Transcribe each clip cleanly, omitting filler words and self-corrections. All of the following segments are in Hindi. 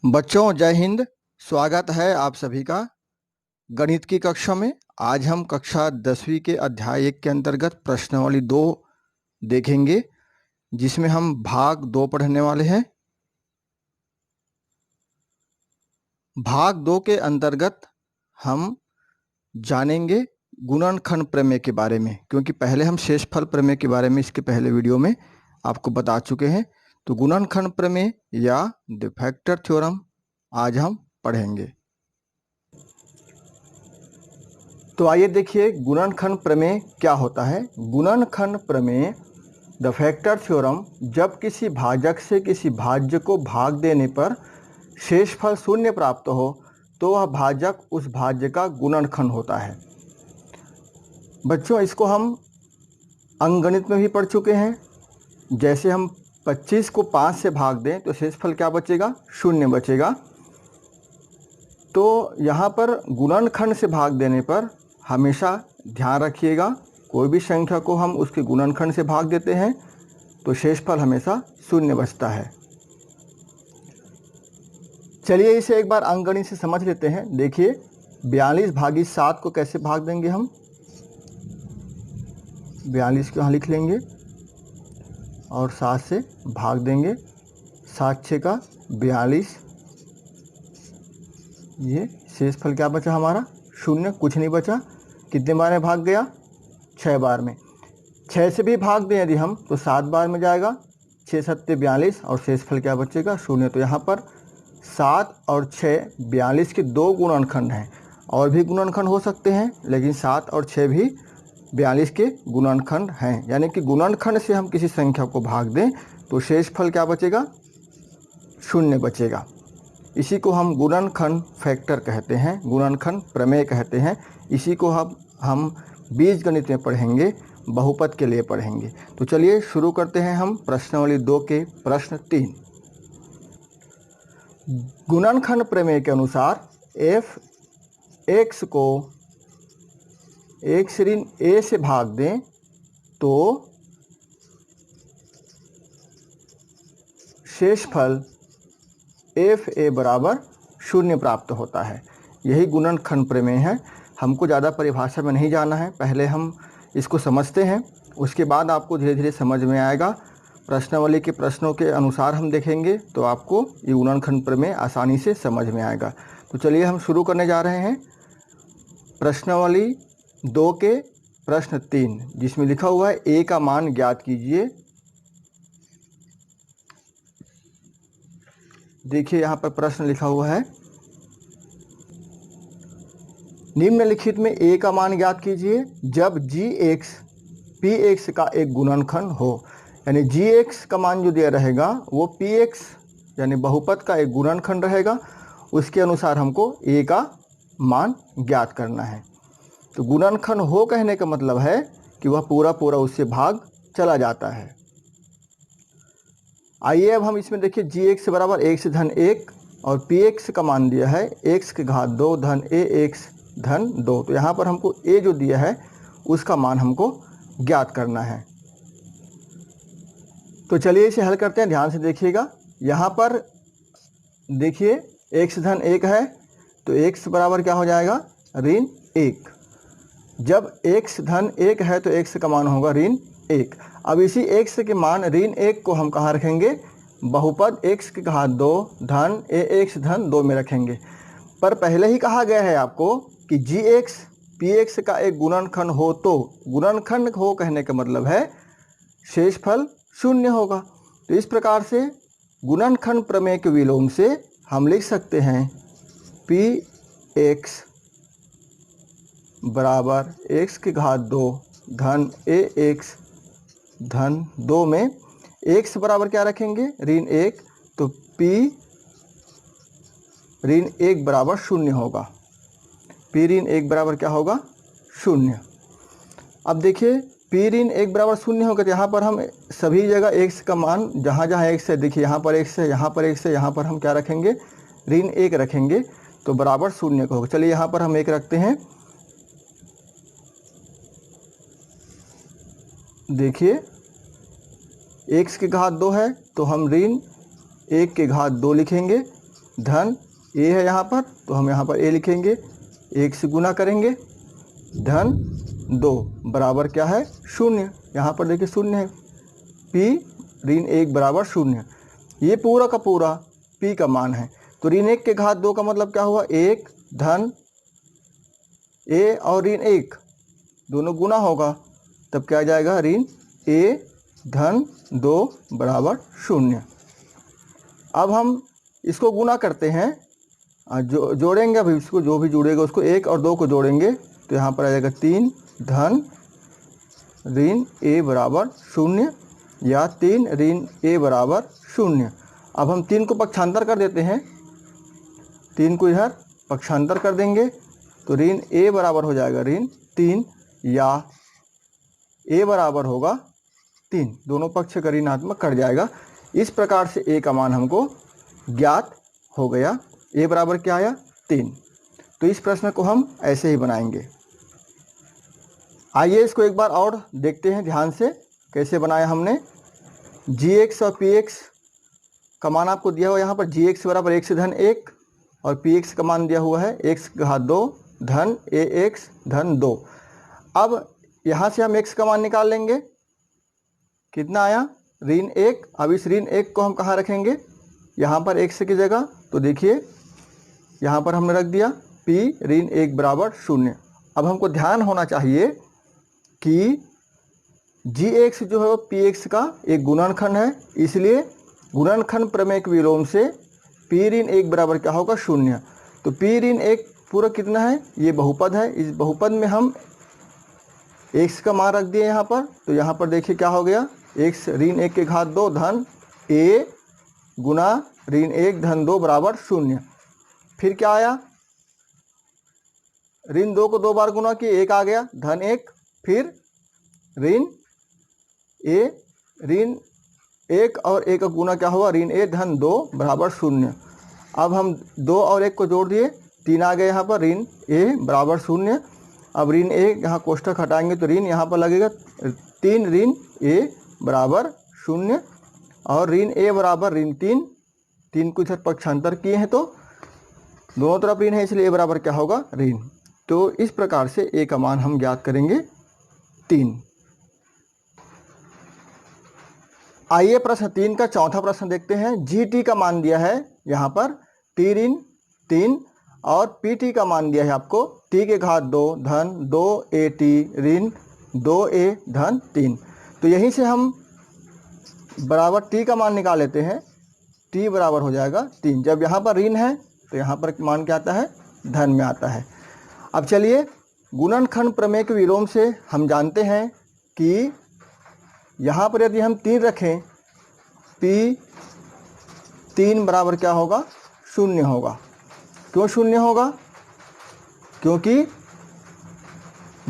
बच्चों जय हिंद। स्वागत है आप सभी का गणित की कक्षा में। आज हम कक्षा 10वीं के अध्याय 1 के अंतर्गत प्रश्नावली 2 देखेंगे, जिसमें हम भाग 2 पढ़ने वाले हैं। भाग 2 के अंतर्गत हम जानेंगे गुणनखंड प्रमेय के बारे में, क्योंकि पहले हम शेषफल प्रमेय के बारे में इसके पहले वीडियो में आपको बता चुके हैं। तो गुणनखंड प्रमेय या द फैक्टर थ्योरम आज हम पढ़ेंगे। तो आइए देखिए गुणनखंड प्रमेय क्या होता है। गुणनखंड प्रमेय द फैक्टर थ्योरम, जब किसी भाजक से किसी भाज्य को भाग देने पर शेषफल शून्य प्राप्त हो तो वह भाजक उस भाज्य का गुणनखंड होता है। बच्चों इसको हम अंकगणित में भी पढ़ चुके हैं। जैसे हम 25 को 5 से भाग दें तो शेषफल क्या बचेगा? शून्य बचेगा। तो यहाँ पर गुणनखंड से भाग देने पर हमेशा ध्यान रखिएगा, कोई भी संख्या को हम उसके गुणनखंड से भाग देते हैं तो शेषफल हमेशा शून्य बचता है। चलिए इसे एक बार अंकगणित से समझ लेते हैं। देखिए 42 भागी 7 को कैसे भाग देंगे हम। 42 को यहाँ लिख लेंगे और 7 से भाग देंगे। 7 6 का 42। ये शेषफल क्या बचा हमारा? शून्य, कुछ नहीं बचा। कितने बार में भाग गया? 6 बार में। 6 से भी भाग दें यदि हम तो 7 बार में जाएगा। 6 7 42 और शेषफल क्या बचेगा? शून्य। तो यहाँ पर 7 और 6 42 के 2 गुणनखंड हैं। और भी गुणनखंड हो सकते हैं, लेकिन 7 और 6 भी 42 के गुणनखंड हैं। यानी कि गुणनखंड से हम किसी संख्या को भाग दें तो शेषफल क्या बचेगा? शून्य बचेगा। इसी को हम गुणनखंड फैक्टर कहते हैं, गुणनखंड प्रमेय कहते हैं। इसी को हम बीजगणित में पढ़ेंगे, बहुपद के लिए पढ़ेंगे। तो चलिए शुरू करते हैं हम प्रश्नावली 2 के प्रश्न 3। गुणनखंड प्रमेय के अनुसार f x को x ऋण a से भाग दें तो शेषफल एफ ए बराबर शून्य प्राप्त होता है। यही गुणनखंड प्रमेय है। हमको ज़्यादा परिभाषा में नहीं जाना है, पहले हम इसको समझते हैं, उसके बाद आपको धीरे धीरे समझ में आएगा। प्रश्नावली के प्रश्नों के अनुसार हम देखेंगे तो आपको ये गुणनखंड प्रमेय आसानी से समझ में आएगा। तो चलिए हम शुरू करने जा रहे हैं प्रश्नावली 2 के प्रश्न 3, जिसमें लिखा हुआ है ए का मान ज्ञात कीजिए। देखिए यहाँ पर प्रश्न लिखा हुआ है, निम्नलिखित में a का मान ज्ञात कीजिए जब gx px का एक गुणनखंड हो। यानी gx का मान जो दिया रहेगा वो px यानी बहुपद का एक गुणनखंड रहेगा। उसके अनुसार हमको a का मान ज्ञात करना है। तो गुणनखंड हो कहने का मतलब है कि वह पूरा पूरा उससे भाग चला जाता है। आइए अब हम इसमें देखिए gx बराबर x धन 1 और px का मान दिया है x की घात 2 धन ax धन 2। तो यहाँ पर हमको a जो दिया है उसका मान हमको ज्ञात करना है। तो चलिए इसे हल करते हैं, ध्यान से देखिएगा। यहाँ पर देखिए x धन 1 है तो x बराबर क्या हो जाएगा? ऋण 1। जब x धन 1 है तो x का मान होगा ऋण 1। अब इसी x के मान ऋण 1 को हम कहाँ रखेंगे? बहुपद x की घात 2 धन ax धन 2 में रखेंगे। पर पहले ही कहा गया है आपको कि gx px का एक गुणनखंड हो, तो गुणनखंड हो कहने का मतलब है शेषफल शून्य होगा। तो इस प्रकार से गुणनखंड प्रमेय के विलोम से हम लिख सकते हैं px बराबर x की घात 2 धन ax धन 2 में x बराबर क्या रखेंगे? ऋण 1। तो p ऋण 1 बराबर शून्य होगा। p ऋण 1 बराबर क्या होगा? शून्य। अब देखिए p ऋण 1 बराबर शून्य होगा तो यहाँ पर हम सभी जगह x का मान जहाँ जहाँ x है, देखिए यहाँ पर x है, यहाँ पर x है, यहाँ पर हम क्या रखेंगे? ऋण 1 रखेंगे तो बराबर शून्य का होगा। चलिए यहाँ पर हम 1 रखते हैं। देखिए x की घात 2 है तो हम ऋण 1 की घात 2 लिखेंगे। धन ए है यहाँ पर, तो हम यहाँ पर ए लिखेंगे, 1 से गुना करेंगे, धन 2 बराबर क्या है 0। यहाँ पर देखिए 0 है, p ऋण 1 बराबर 0। ये पूरा का पूरा p का मान है। तो ऋण 1 के घात 2 का मतलब क्या हुआ, 1 धन a और ऋण 1 दोनों गुना होगा, तब क्या आ जाएगा, ऋण a धन 2 बराबर 0। अब हम इसको गुना करते हैं, जोड़ेंगे अभी इसको, जो भी जुड़ेगा उसको 1 और 2 को जोड़ेंगे, तो यहाँ पर आ जाएगा 3 धन ऋण a बराबर 0 या 3 ऋण a बराबर 0। अब हम 3 को पक्षांतर कर देते हैं, 3 को इधर पक्षांतर कर देंगे, तो ऋण a बराबर हो जाएगा ऋण 3 या a बराबर होगा 3, दोनों पक्ष का ऋणात्मक कट जाएगा। इस प्रकार से a का मान हमको ज्ञात हो गया। a बराबर क्या आया 3। तो इस प्रश्न को हम ऐसे ही बनाएंगे। आइए इसको एक बार और देखते हैं ध्यान से, कैसे बनाया हमने। gx और px का मान आपको दिया हुआ यहाँ पर, gx बराबर 1 से धन 1 और px का मान दिया हुआ है x घात 2 धन ax धन 2। अब यहाँ से हम x का मान निकाल लेंगे, कितना आया ऋण 1। अब इस ऋण 1 को हम कहाँ रखेंगे, यहाँ पर x की जगह, तो देखिए यहाँ पर हमने रख दिया p ऋण 1 बराबर 0। अब हमको ध्यान होना चाहिए कि gx जो है वो px का एक गुणनखंड है, इसलिए गुणनखंड प्रमेय के विलोम से p ऋण 1 बराबर क्या होगा 0। तो p ऋण 1 पूरा कितना है, ये बहुपद है, इस बहुपद में हम x का मान रख दिए यहाँ पर, तो यहाँ पर देखिए क्या हो गया, x ऋण 1 के घात 2 धन a गुना ऋण 1 धन 2 बराबर 0। फिर क्या आया, ऋण 2 को 2 बार गुना किए, 1 आ गया धन 1, फिर ऋण a ऋण 1 और 1 का गुना क्या हुआ, ऋण a धन 2 बराबर 0। अब हम 2 और 1 को जोड़ दिए, 3 आ गए यहाँ पर, ऋण a बराबर 0। अब ऋण a यहाँ कोष्ठक हटाएंगे तो ऋण यहाँ पर लगेगा 3 ऋण a बराबर 0 और ऋण a बराबर ऋण 3। 3 को इधर पक्षांतर किए हैं तो दोनों तरफ ऋण है, इसलिए a बराबर क्या होगा ऋण। तो इस प्रकार से a का मान हम ज्ञात करेंगे 3। आइए प्रश्न 3 का चौथा प्रश्न देखते हैं। gt का मान दिया है यहाँ पर t ऋण 3 और pt का मान दिया है आपको t के घात 2 धन 2at ऋण 2a धन 3। तो यहीं से हम बराबर t का मान निकाल लेते हैं, t बराबर हो जाएगा 3। जब यहाँ पर ऋण है तो यहाँ पर मान क्या आता है, धन में आता है। अब चलिए गुणनखंड प्रमेय के विलोम से हम जानते हैं कि यहाँ पर यदि हम 3 रखें, p 3 बराबर क्या होगा 0 होगा। क्यों 0 होगा, क्योंकि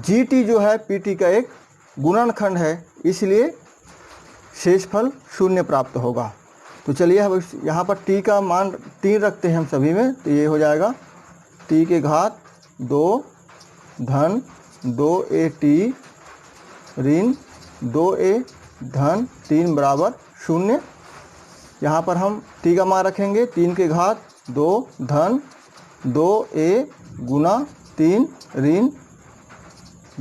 gt जो है pt का एक गुणनखंड है, इसलिए शेषफल 0 प्राप्त होगा। तो चलिए अब यहाँ पर t का मान 3 रखते हैं हम सभी में, तो ये हो जाएगा t के घात 2 धन 2at ऋण 2a धन 3 बराबर 0। यहाँ पर हम t का मान रखेंगे 3 के घात 2 धन 2a गुना 3 ऋण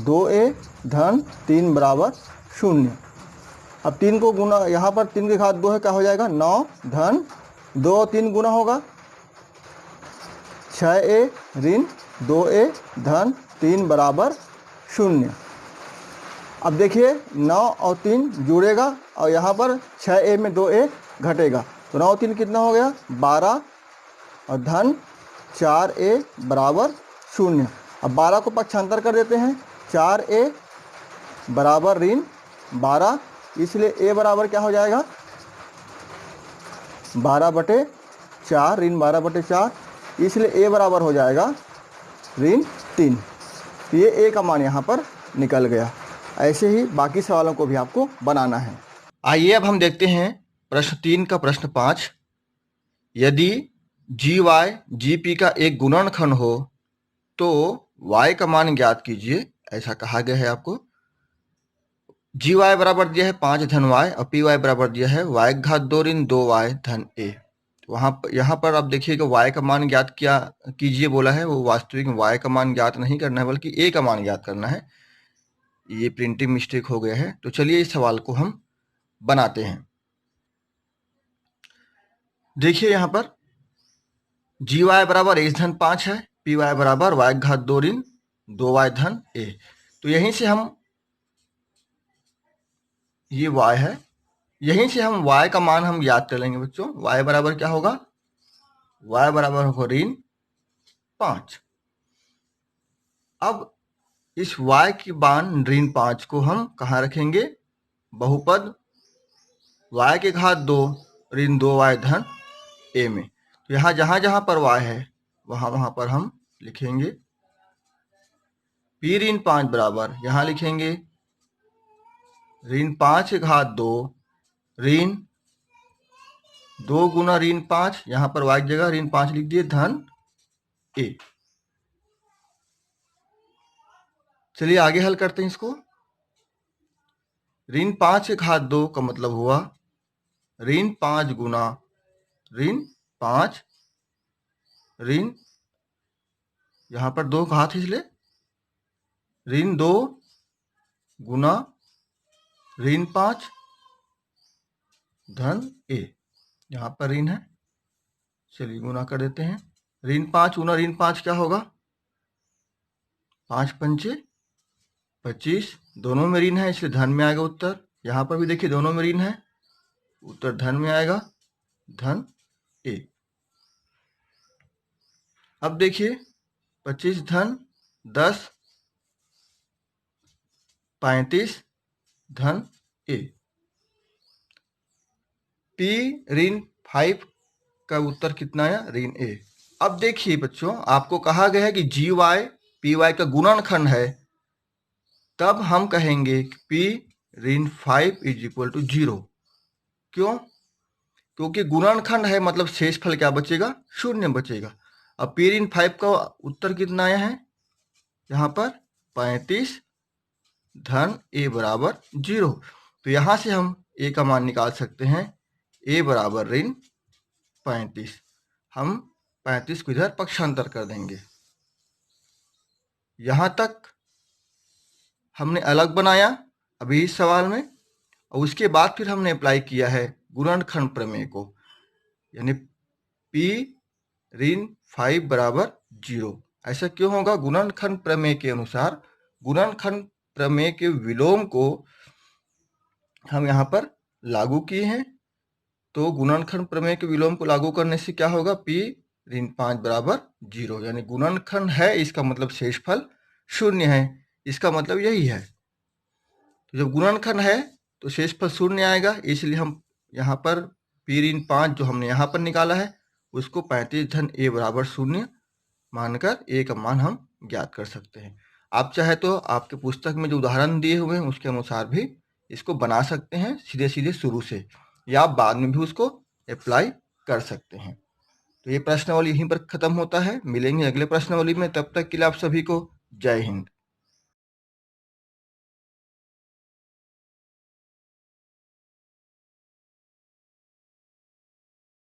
2a धन 3 बराबर 0। अब 3 को गुना, यहाँ पर 3 के घात 2 है, क्या हो जाएगा 9 धन 2 और 3 गुना होगा 6a ऋण 2a धन 3 बराबर 0। अब देखिए 9 और 3 जुड़ेगा और यहाँ पर 6a में 2a घटेगा, तो 9 और 3 कितना हो गया 12 और धन 4a बराबर 0। अब 12 को पक्षांतर कर देते हैं, 4a बराबर ऋण 12, इसलिए a बराबर क्या हो जाएगा 12/4 ऋण 12/4, इसलिए a बराबर हो जाएगा ऋण 3। तो ये a का मान यहाँ पर निकल गया। ऐसे ही बाकी सवालों को भी आपको बनाना है। आइए अब हम देखते हैं प्रश्न 3 का प्रश्न 5। यदि GY GP का एक गुणनखंड हो तो y का मान ज्ञात कीजिए, ऐसा कहा गया है आपको। GY बराबर दिया है 5 धन y और PY बराबर दिया है y घात 2 ऋण 2y धन a। तो यहाँ पर आप देखिएगा y का मान ज्ञात क्या कीजिए बोला है, वो वास्तविक में y का मान ज्ञात नहीं करना है बल्कि a का मान ज्ञात करना है। ये प्रिंटिंग मिस्टेक हो गया है। तो चलिए इस सवाल को हम बनाते हैं। देखिए यहाँ पर जी वाई बराबर a धन 5 है, पी वाई बराबर y घात 2 ऋण 2y धन a। तो यहीं से हम, ये y है, यहीं से हम y का मान हम याद कर लेंगे बच्चों। y बराबर क्या होगा, y बराबर होगा ऋण 5। अब इस y की मान ऋण 5 को हम कहाँ रखेंगे, बहुपद y के घात 2 ऋण 2y धन a में। तो यहाँ जहाँ जहाँ पर y है वहाँ पर हम लिखेंगे p ऋण 5 बराबर, यहाँ लिखेंगे ऋण 5 के घात 2 ऋण 2 गुना ऋण 5, यहाँ पर y की जगह ऋण 5 लिख दिए, धन a। चलिए आगे हल करते हैं इसको। ऋण 5 के घात 2 का मतलब हुआ ऋण 5 गुना ऋण 5 ऋण, यहाँ पर 2 घात है इसलिए ऋण 2 गुना ऋण 5 धन a, यहाँ पर ऋण है, चलिए गुना कर देते हैं। ऋण 5 गुना ऋण 5 क्या होगा, 5 पंचे 25, दोनों में ऋण है इसलिए धन में आएगा उत्तर। यहाँ पर भी देखिए दोनों में ऋण है, उत्तर धन में आएगा, धन a। अब देखिए 25 धन 10 35 धन a। p ऋण 5 का उत्तर कितना आया, ऋण a। अब देखिए बच्चों, आपको कहा गया है कि जी वाई पी वाई का गुणनखंड है, तब हम कहेंगे कि p ऋण 5 इज इक्वल टू 0। क्यों, क्योंकि गुणनखंड है मतलब शेषफल क्या बचेगा, शून्य बचेगा। अब p ऋण 5 का उत्तर कितना आया है, यहाँ पर 35 धन a बराबर 0। तो यहाँ से हम a का मान निकाल सकते हैं, a बराबर ऋण 35। हम 35 को इधर पक्षांतर कर देंगे। यहाँ तक हमने अलग बनाया अभी इस सवाल में, और उसके बाद फिर हमने अप्लाई किया है गुणनखंड प्रमेय को, यानी p ऋण 5 बराबर 0। ऐसा क्यों होगा, गुणनखंड प्रमेय के अनुसार गुणनखंड प्रमेय के विलोम को हम यहाँ पर लागू किए हैं। तो गुणनखंड प्रमेय के विलोम को लागू करने से क्या होगा, p ऋण 5 बराबर 0, यानी गुणनखंड है इसका मतलब शेषफल शून्य है, इसका मतलब यही है। तो जब गुणनखंड है तो शेषफल शून्य आएगा, इसलिए हम यहाँ पर p ऋण 5 जो हमने यहाँ पर निकाला है उसको 35 धन a बराबर 0 मानकर a का मान हम ज्ञात कर सकते हैं। आप चाहे तो आपके पुस्तक में जो उदाहरण दिए हुए हैं उसके अनुसार भी इसको बना सकते हैं सीधे सीधे शुरू से, या आप बाद में भी उसको अप्लाई कर सकते हैं। तो ये प्रश्नावली यहीं पर खत्म होता है। मिलेंगे अगले प्रश्नावली में, तब तक के लिए आप सभी को जय हिंद।